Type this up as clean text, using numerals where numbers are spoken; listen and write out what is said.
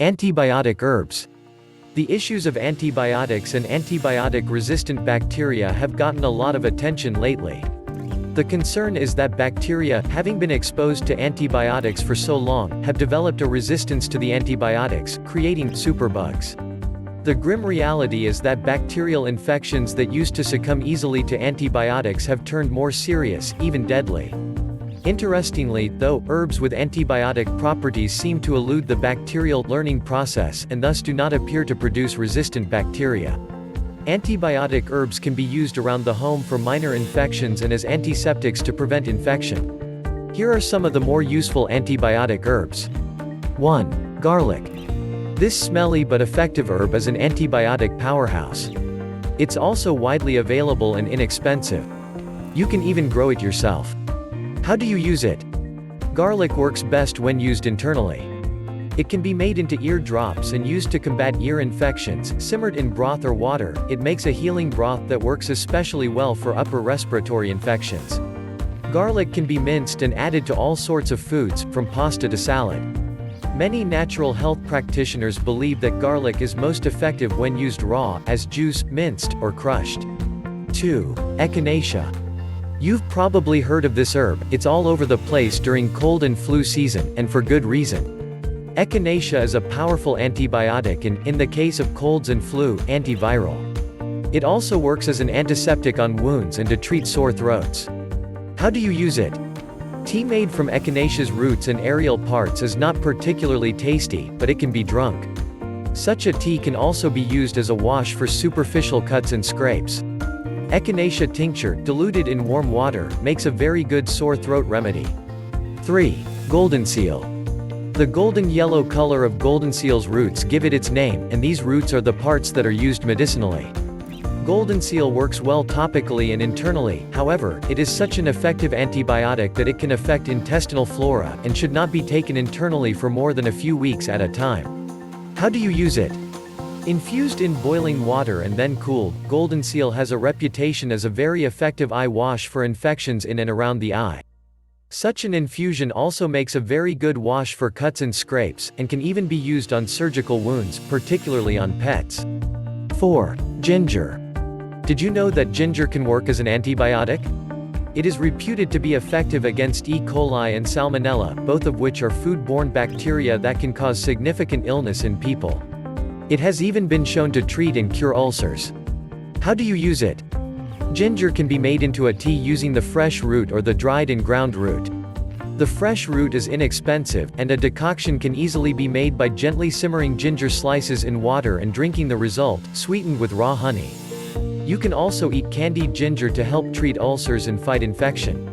Antibiotic herbs. The issues of antibiotics and antibiotic-resistant bacteria have gotten a lot of attention lately. The concern is that bacteria, having been exposed to antibiotics for so long, have developed a resistance to the antibiotics, creating superbugs. The grim reality is that bacterial infections that used to succumb easily to antibiotics have turned more serious, even deadly. Interestingly, though, herbs with antibiotic properties seem to elude the bacterial learning process and thus do not appear to produce resistant bacteria. Antibiotic herbs can be used around the home for minor infections and as antiseptics to prevent infection. Here are some of the more useful antibiotic herbs. 1. Garlic. This smelly but effective herb is an antibiotic powerhouse. It's also widely available and inexpensive. You can even grow it yourself. How do you use it? Garlic works best when used internally. It can be made into ear drops and used to combat ear infections. Simmered in broth or water, it makes a healing broth that works especially well for upper respiratory infections. Garlic can be minced and added to all sorts of foods, from pasta to salad. Many natural health practitioners believe that garlic is most effective when used raw, as juice, minced, or crushed. 2. Echinacea. You've probably heard of this herb. It's all over the place during cold and flu season, and for good reason. Echinacea is a powerful antibiotic and, in the case of colds and flu, antiviral. It also works as an antiseptic on wounds and to treat sore throats. How do you use it? Tea made from echinacea's roots and aerial parts is not particularly tasty, but it can be drunk. Such a tea can also be used as a wash for superficial cuts and scrapes. Echinacea tincture, diluted in warm water, makes a very good sore throat remedy. 3. Goldenseal. The golden yellow color of goldenseal's roots give it its name, and these roots are the parts that are used medicinally. Goldenseal works well topically and internally, however, it is such an effective antibiotic that it can affect intestinal flora, and should not be taken internally for more than a few weeks at a time. How do you use it? Infused in boiling water and then cooled, goldenseal has a reputation as a very effective eye wash for infections in and around the eye. Such an infusion also makes a very good wash for cuts and scrapes, and can even be used on surgical wounds, particularly on pets. 4. Ginger. Did you know that ginger can work as an antibiotic? It is reputed to be effective against E. coli and Salmonella, both of which are food-borne bacteria that can cause significant illness in people. It has even been shown to treat and cure ulcers. How do you use it? Ginger can be made into a tea using the fresh root or the dried and ground root. The fresh root is inexpensive, and a decoction can easily be made by gently simmering ginger slices in water and drinking the result, sweetened with raw honey. You can also eat candied ginger to help treat ulcers and fight infection.